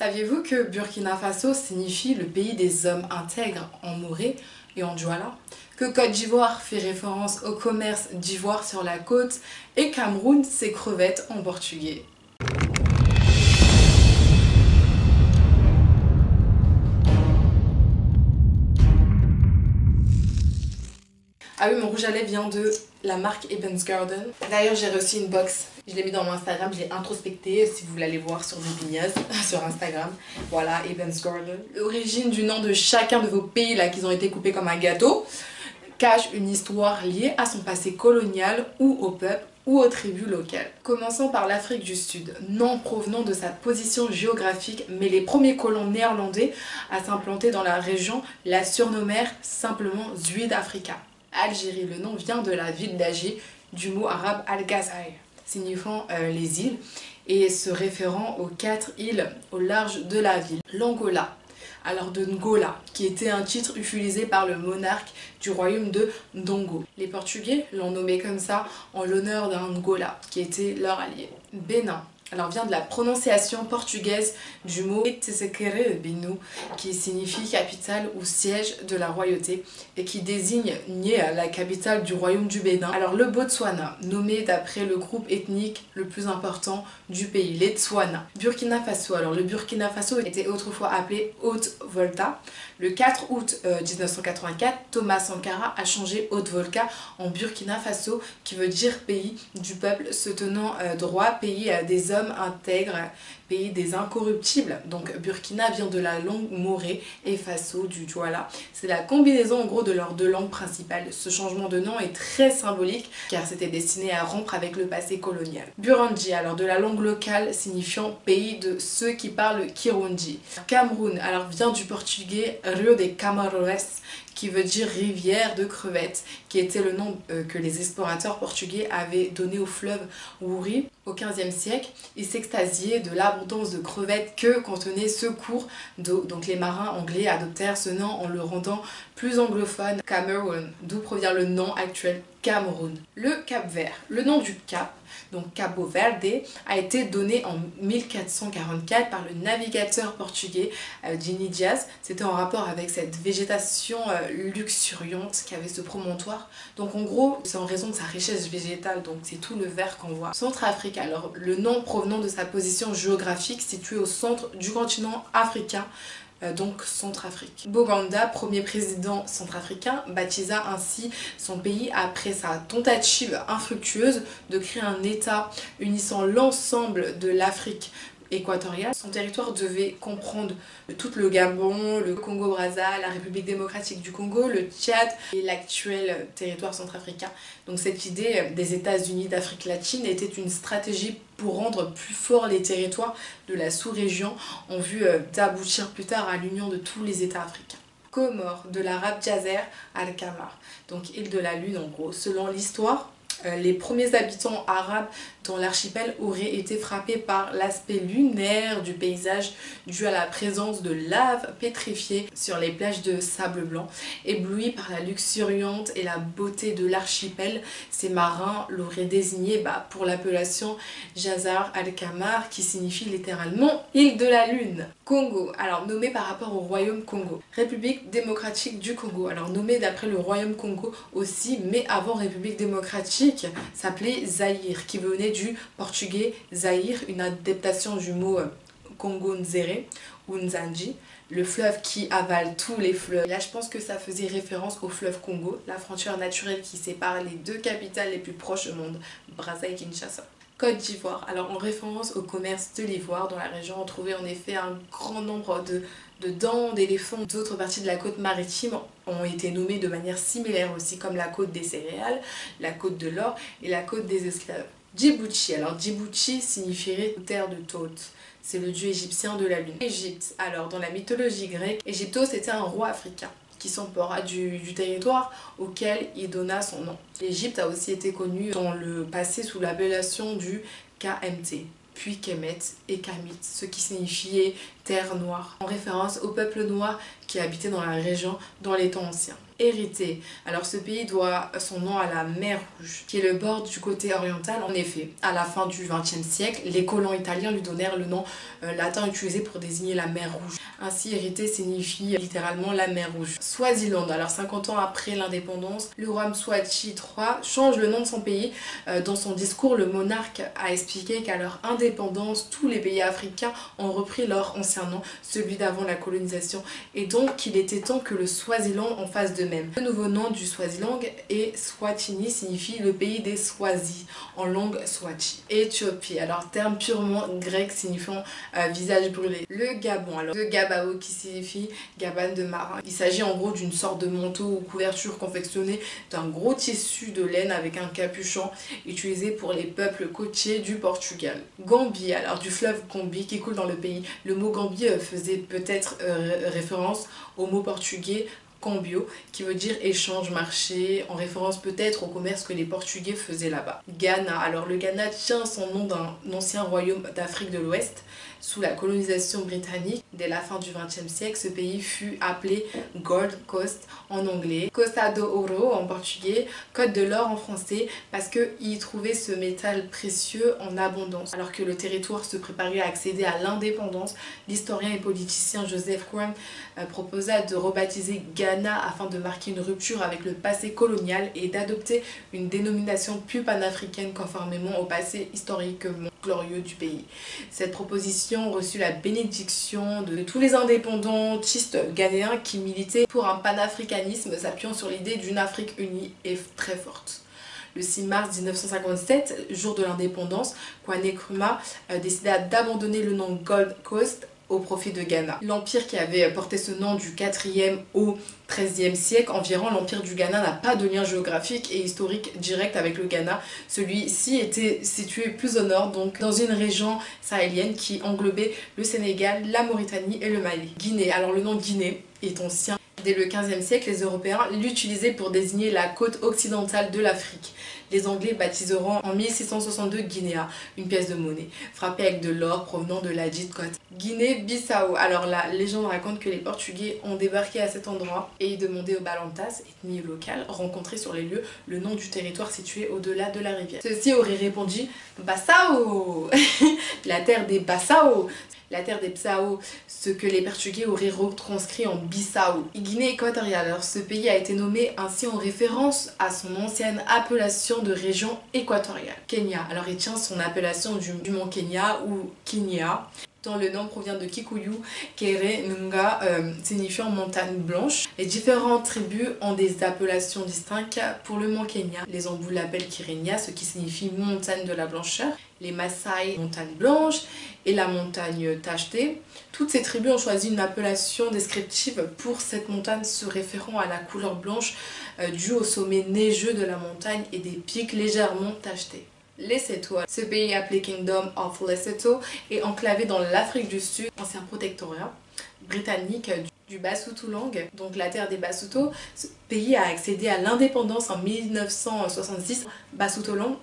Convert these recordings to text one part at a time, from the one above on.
Saviez-vous que Burkina Faso signifie le pays des hommes intègres en moré et en douala? Que Côte d'Ivoire fait référence au commerce d'ivoire sur la côte et Cameroun c'est crevettes en portugais? Ah oui, mon rouge à lèvres vient de la marque Eben's Garden. D'ailleurs, j'ai reçu une box. Je l'ai mis dans mon Instagram, je l'ai introspecté. Si vous voulez aller voir sur Bibignaz, sur Instagram. Voilà, Eben's Garden. L'origine du nom de chacun de vos pays là, qui ont été coupés comme un gâteau, cache une histoire liée à son passé colonial ou au peuple ou aux tribus locales. Commençons par l'Afrique du Sud, nom provenant de sa position géographique, mais les premiers colons néerlandais à s'implanter dans la région la surnommèrent simplement Zuid-Africa. Algérie, le nom vient de la ville d'Alger, du mot arabe Al-Ghazal, signifiant les îles, et se référant aux 4 îles au large de la ville. L'Angola, alors de Ngola, qui était un titre utilisé par le monarque du royaume de Ndongo. Les Portugais l'ont nommé comme ça en l'honneur d'un Ngola, qui était leur allié. Bénin, alors vient de la prononciation portugaise du mot Tsekere Binu, qui signifie capitale ou siège de la royauté et qui désigne la capitale du royaume du Bénin. Alors le Botswana, nommé d'après le groupe ethnique le plus important du pays, les Tswana. Burkina Faso, alors le Burkina Faso était autrefois appelé Haute-Volta. Le 4 août 1984, Thomas Sankara a changé Haute-Volta en Burkina Faso, qui veut dire pays du peuple se tenant droit, pays des hommes intègres, pays des incorruptibles. Donc Burkina vient de la langue morée et Faso du douala. C'est la combinaison en gros de leurs 2 langues principales. Ce changement de nom est très symbolique car c'était destiné à rompre avec le passé colonial. Burundi, alors de la langue locale signifiant pays de ceux qui parlent Kirundi. Cameroun, alors vient du portugais Rio de Camarões, qui veut dire rivière de crevettes, qui était le nom que les explorateurs portugais avaient donné au fleuve Wouri au XVe siècle. Ils s'extasiaient de l'abondance de crevettes que contenait ce cours d'eau. Donc les marins anglais adoptèrent ce nom en le rendant plus anglophone, Cameroun, d'où provient le nom actuel Cameroun. Le Cap-Vert, le nom du Cap, donc Cabo Verde, a été donné en 1444 par le navigateur portugais Gini Diaz. C'était en rapport avec cette végétation luxuriante qu'avait ce promontoire. Donc en gros, c'est en raison de sa richesse végétale, donc c'est tout le vert qu'on voit. Centrafrique, alors le nom provenant de sa position géographique située au centre du continent africain, donc Centrafrique. Boganda, premier président centrafricain, baptisa ainsi son pays après sa tentative infructueuse de créer un État unissant l'ensemble de l'Afrique équatoriale. Son territoire devait comprendre tout le Gabon, le Congo-Brazza, la République démocratique du Congo, le Tchad et l'actuel territoire centrafricain. Donc cette idée des États-Unis d'Afrique latine était une stratégie pour rendre plus forts les territoires de la sous-région en vue d'aboutir plus tard à l'union de tous les États africains. Comores, de l'arabe Jazer al-Kamar, donc île de la Lune en gros. Selon l'histoire, les premiers habitants arabes dans l'archipel auraient été frappés par l'aspect lunaire du paysage dû à la présence de lave pétrifiée sur les plages de sable blanc. Éblouis par la luxuriante et la beauté de l'archipel, ces marins l'auraient désigné pour l'appellation Jazar al-Kamar, qui signifie littéralement île de la Lune. Congo, alors nommé par rapport au royaume Congo. République démocratique du Congo, alors nommé d'après le royaume Congo aussi, mais avant République démocratique, s'appelait Zaïre, qui venait du portugais Zaïre, une adaptation du mot Congo Nzere ou Nzanji, le fleuve qui avale tous les fleuves. Là, je pense que ça faisait référence au fleuve Congo, la frontière naturelle qui sépare les 2 capitales les plus proches au monde, Brazza et Kinshasa. Côte d'Ivoire, alors en référence au commerce de l'ivoire, dans la région on trouvait en effet un grand nombre de dents d'éléphants. D'autres parties de la côte maritime ont été nommées de manière similaire aussi, comme la côte des céréales, la côte de l'or et la côte des esclaves. Djibouti, alors Djibouti signifierait terre de Thoth. C'est le dieu égyptien de la lune. Égypte, alors dans la mythologie grecque, Égyptos était un roi africain qui s'empara du territoire auquel il donna son nom. L'Égypte a aussi été connue dans le passé sous l'appellation du KMT, puis Kemet et Kamit, ce qui signifiait terre noire, en référence au peuple noir qui habitait dans la région dans les temps anciens. hérité. Alors ce pays doit son nom à la mer Rouge, qui est le bord du côté oriental. En effet, à la fin du XXe siècle, les colons italiens lui donnèrent le nom latin utilisé pour désigner la mer Rouge. Ainsi, hérité signifie littéralement la mer Rouge. Swaziland, alors 50 ans après l'indépendance, le roi Mswati III change le nom de son pays. Dans son discours, le monarque a expliqué qu'à leur indépendance, tous les pays africains ont repris leur ancien nom, celui d'avant la colonisation, et donc qu'il était temps que le Swaziland en fasse de même. Le nouveau nom du Swaziland est Swatini, signifie le pays des Swazis en langue swati. Éthiopie, alors terme purement grec signifiant visage brûlé. Le Gabon, alors le Gabao qui signifie gabane de marin. Il s'agit en gros d'une sorte de manteau ou couverture confectionnée d'un gros tissu de laine avec un capuchon utilisé pour les peuples côtiers du Portugal. Gambie, alors du fleuve Gambie qui coule dans le pays. Le mot Gambie faisait peut-être référence au mot portugais cambio, qui veut dire échange, marché, en référence peut-être au commerce que les Portugais faisaient là-bas. Ghana, alors le Ghana tient son nom d'un ancien royaume d'Afrique de l'Ouest. Sous la colonisation britannique, dès la fin du XXe siècle, ce pays fut appelé Gold Coast en anglais, Costa do Ouro en portugais, Côte de l'Or en français, parce qu'ils trouvaient ce métal précieux en abondance. Alors que le territoire se préparait à accéder à l'indépendance, l'historien et politicien Joseph Kwan proposa de rebaptiser Ghana afin de marquer une rupture avec le passé colonial et d'adopter une dénomination plus panafricaine conformément au passé historiquement glorieux du pays. Cette proposition reçut la bénédiction de tous les indépendantistes ghanéens qui militaient pour un panafricanisme s'appuyant sur l'idée d'une Afrique unie et très forte. Le 6 mars 1957, jour de l'indépendance, Kwame Nkrumah décida d'abandonner le nom Gold Coast au profit de Ghana. L'empire qui avait porté ce nom du 4e au 13e siècle environ, l'empire du Ghana n'a pas de lien géographique et historique direct avec le Ghana. Celui-ci était situé plus au nord, donc dans une région sahélienne qui englobait le Sénégal, la Mauritanie et le Mali. Guinée, alors le nom Guinée est ancien. Dès le 15e siècle, les Européens l'utilisaient pour désigner la côte occidentale de l'Afrique. Les Anglais baptiseront en 1662 Guinea, une pièce de monnaie, frappée avec de l'or provenant de la dite côte. Guinée-Bissau, alors la légende raconte que les Portugais ont débarqué à cet endroit et demandaient aux Balantas, ethnie locale, rencontrée sur les lieux, le nom du territoire situé au-delà de la rivière. Ceux-ci auraient répondu « Bassao !» La terre des Bassao, la terre des Psao, ce que les Portugais auraient retranscrit en Bissau. Guinée équatoriale, alors ce pays a été nommé ainsi en référence à son ancienne appellation de région équatoriale. Kenya, alors il tient son appellation du mont Kenya ou Kenya, dont le nom provient de Kikuyu, Kere Nunga, signifiant montagne blanche. Les différentes tribus ont des appellations distinctes pour le mont Kenya. Les Ambous l'appellent Kirenya, ce qui signifie montagne de la blancheur. Les Maasai, montagne blanche, et la montagne tachetée. Toutes ces tribus ont choisi une appellation descriptive pour cette montagne se référant à la couleur blanche due au sommet neigeux de la montagne et des pics légèrement tachetés. Lesotho, ce pays appelé Kingdom of Lesotho est enclavé dans l'Afrique du Sud, ancien protectorat britannique du Basutoland, donc la terre des Basuto. Ce pays a accédé à l'indépendance en 1966, Basutoland.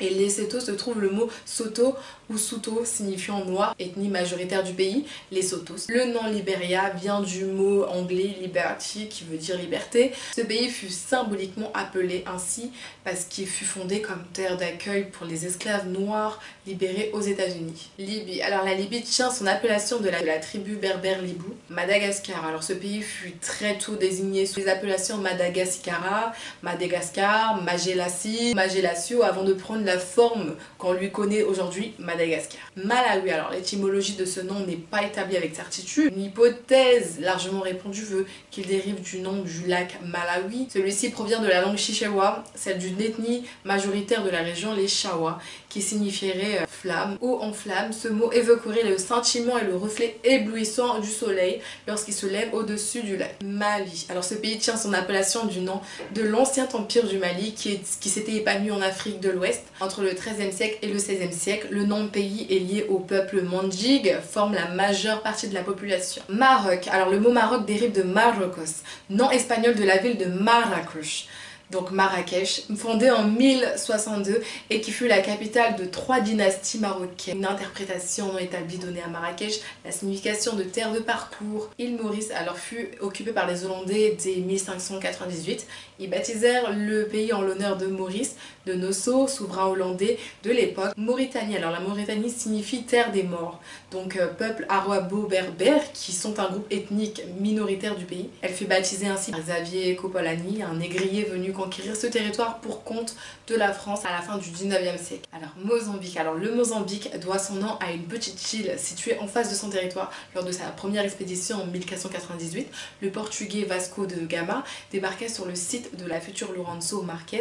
Et Lesotho se trouve le mot Soto ou Soto signifiant noir, ethnie majoritaire du pays, les Sotos. Le nom Liberia vient du mot anglais liberty qui veut dire liberté. Ce pays fut symboliquement appelé ainsi parce qu'il fut fondé comme terre d'accueil pour les esclaves noirs libérés aux États-Unis. Libye, alors la Libye tient son appellation de la tribu berbère Libou. Madagascar, alors ce pays fut très tôt désigné sous les appellations Madagascara, Madagascar, Magelassi, Magelasio avant de prendre la forme qu'on lui connaît aujourd'hui, Madagascar. Malawi, alors l'étymologie de ce nom n'est pas établie avec certitude. Une hypothèse largement répandue veut qu'il dérive du nom du lac Malawi. Celui-ci provient de la langue chichewa, celle d'une ethnie majoritaire de la région, les Chawa, qui signifierait flamme ou en flamme. Ce mot évoquerait le sentiment et le reflet éblouissant du soleil lorsqu'il se lève au-dessus du lac. Mali, alors ce pays tient son appellation du nom de l'ancien empire du Mali qui s'était épanoui en Afrique de l'Ouest. Entre le XIIIe siècle et le XVIe siècle, le nom de pays est lié au peuple Mandjig, forme la majeure partie de la population. Maroc, alors le mot Maroc dérive de Marrocos, nom espagnol de la ville de Marrakech. donc Marrakech, fondée en 1062 et qui fut la capitale de 3 dynasties marocaines. Une interprétation non établie donnée à Marrakech, la signification de terre de parcours. Île Maurice alors fut occupée par les Hollandais dès 1598. Ils baptisèrent le pays en l'honneur de Maurice de Nassau, souverain hollandais de l'époque. Mauritanie, alors la Mauritanie signifie terre des morts, donc peuple arabo-berbère qui sont un groupe ethnique minoritaire du pays. Elle fut baptisée ainsi par Xavier Copolani, un négrier venu conquérir ce territoire pour compte de la France à la fin du 19e siècle. Alors Mozambique, alors le Mozambique doit son nom à une petite île située en face de son territoire. Lors de sa première expédition en 1498, le portugais Vasco de Gama débarquait sur le site de la future Lourenço Marques,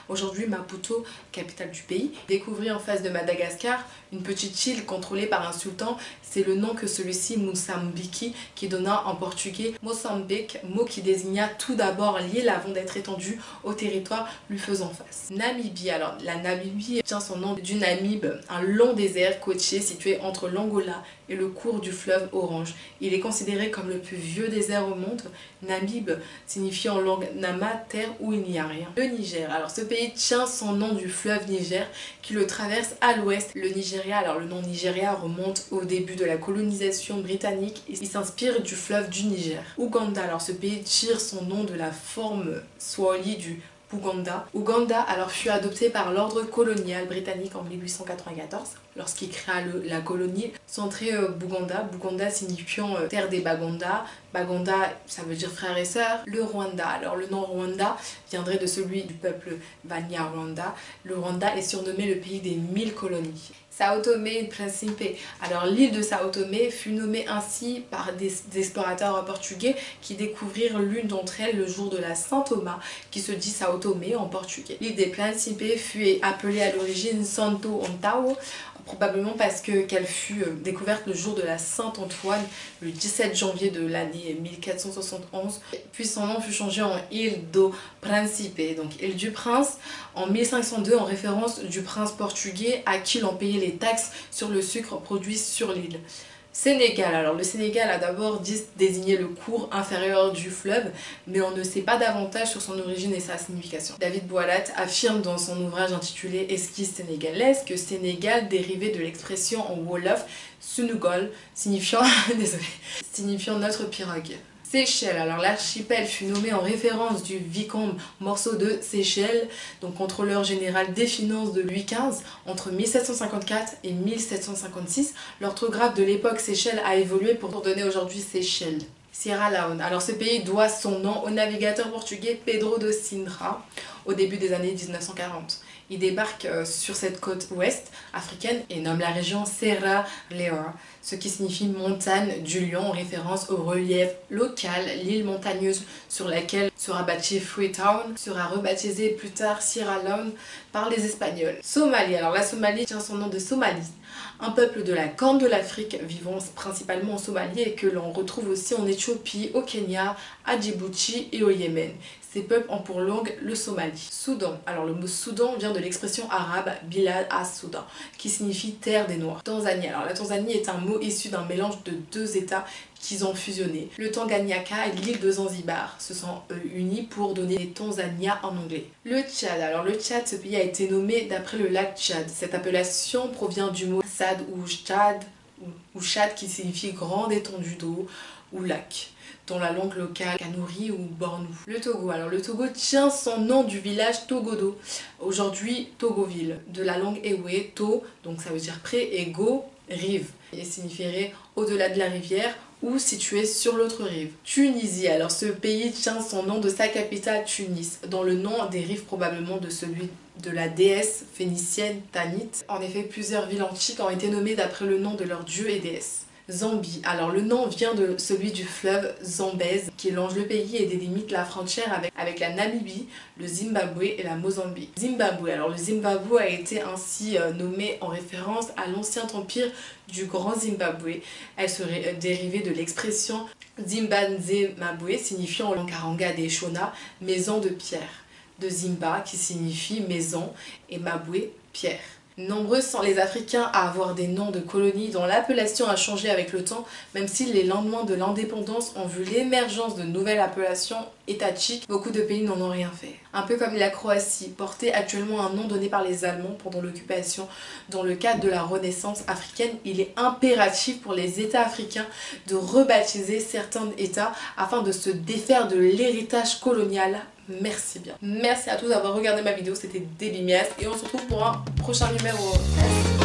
aujourd'hui Maputo, capitale du pays. Découvrit en face de Madagascar une petite île contrôlée par un sultan, c'est le nom que celui-ci, Mozambique, qui donna en portugais Moçambique, mot qui désigna tout d'abord l'île avant d'être étendue au territoire lui faisant face. Namibie, alors la Namibie tient son nom du Namibe, un long désert côtier situé entre l'Angola et le cours du fleuve Orange. Il est considéré comme le plus vieux désert au monde. Namib signifie en langue nama, terre où il n'y a rien. Le Niger, alors ce pays tient son nom du fleuve Niger qui le traverse à l'ouest. Le Nigeria, alors le nom Nigeria remonte au début de la colonisation britannique et il s'inspire du fleuve du Niger. Ouganda, alors ce pays tire son nom de la forme swahili du Ouganda. Ouganda alors fut adopté par l'ordre colonial britannique en 1894 lorsqu'il créa la colonie centrée Bouganda. Bouganda signifiant terre des Baganda. Baganda ça veut dire frères et sœurs. Le Rwanda, alors le nom Rwanda viendrait de celui du peuple Banyarwanda. Le Rwanda est surnommé le pays des 1000 colonies. Sao Tomé et Principe. Alors l'île de Sao Tomé fut nommée ainsi par des explorateurs portugais qui découvrirent l'une d'entre elles le jour de la Saint-Thomas, qui se dit Sao Tomé en portugais. L'île des Principe fut appelée à l'origine Santo Antão, probablement parce qu'elle fut découverte le jour de la Saint-Antoine, le 17 janvier de l'année 1471, puis son nom fut changé en Île do Príncipe, donc Île du Prince, en 1502 en référence du prince portugais à qui l'on payait les taxes sur le sucre produit sur l'île. Sénégal, alors le Sénégal a d'abord désigné le cours inférieur du fleuve, mais on ne sait pas davantage sur son origine et sa signification. David Boilat affirme dans son ouvrage intitulé Esquisse sénégalaise que Sénégal dérivait de l'expression en wolof Sunugol, signifiant, signifiant notre pirogue. Seychelles, alors l'archipel fut nommé en référence du vicomte Morceau de Seychelles, donc contrôleur général des finances de Louis XV entre 1754 et 1756. L'orthographe de l'époque Seychelles a évolué pour donner aujourd'hui Seychelles. Sierra Leone, alors ce pays doit son nom au navigateur portugais Pedro de Sintra au début des années 1940. Il débarque sur cette côte ouest africaine et nomme la région Serra Leoa, ce qui signifie montagne du lion en référence au relief local. L'île montagneuse sur laquelle sera bâtie Freetown sera rebaptisée plus tard Sierra Leone par les Espagnols. Somalie, alors la Somalie tient son nom de Somalie, un peuple de la Corne de l'Afrique vivant principalement en Somalie et que l'on retrouve aussi en Éthiopie, au Kenya, à Djibouti et au Yémen. Ces peuples ont pour langue le somali. Soudan, alors le mot Soudan vient de l'expression arabe Bilad as-Soudan qui signifie terre des Noirs. Tanzanie, alors la Tanzanie est un mot issu d'un mélange de deux états qu'ils ont fusionné. Le Tanganyika et l'île de Zanzibar se sont unis pour donner les Tanzania en anglais. Le Tchad, alors le Tchad, ce pays a été nommé d'après le lac Tchad. Cette appellation provient du mot Sad ou Chad qui signifie grande étendue d'eau ou lac, dans la langue locale Kanuri ou Bornou. Le Togo, alors le Togo tient son nom du village Togodo, aujourd'hui Togoville, de la langue Ewe, To, donc ça veut dire près, et Go, rive, et signifierait au-delà de la rivière ou situé sur l'autre rive. Tunisie, alors ce pays tient son nom de sa capitale Tunis, dont le nom dérive probablement de celui de la déesse phénicienne Tanit. En effet, plusieurs villes antiques ont été nommées d'après le nom de leurs dieux et déesses. Zambie, alors le nom vient de celui du fleuve Zambèze qui longe le pays et délimite la frontière avec la Namibie, le Zimbabwe et la Mozambique. Zimbabwe, alors le Zimbabwe a été ainsi nommé en référence à l'ancien empire du Grand Zimbabwe. Elle serait dérivée de l'expression Zimbanzemabwe signifiant en langue karanga des Shona maison de pierre, de Zimba qui signifie maison et Mabwe pierre. Nombreux sont les Africains à avoir des noms de colonies dont l'appellation a changé avec le temps, même si les lendemains de l'indépendance ont vu l'émergence de nouvelles appellations étatiques, beaucoup de pays n'en ont rien fait. Un peu comme la Croatie, portait actuellement un nom donné par les Allemands pendant l'occupation. Dans le cadre de la Renaissance africaine, il est impératif pour les États africains de rebaptiser certains États afin de se défaire de l'héritage colonial. Merci bien. Merci à tous d'avoir regardé ma vidéo, c'était Debbie Mias et on se retrouve pour un prochain numéro. Merci.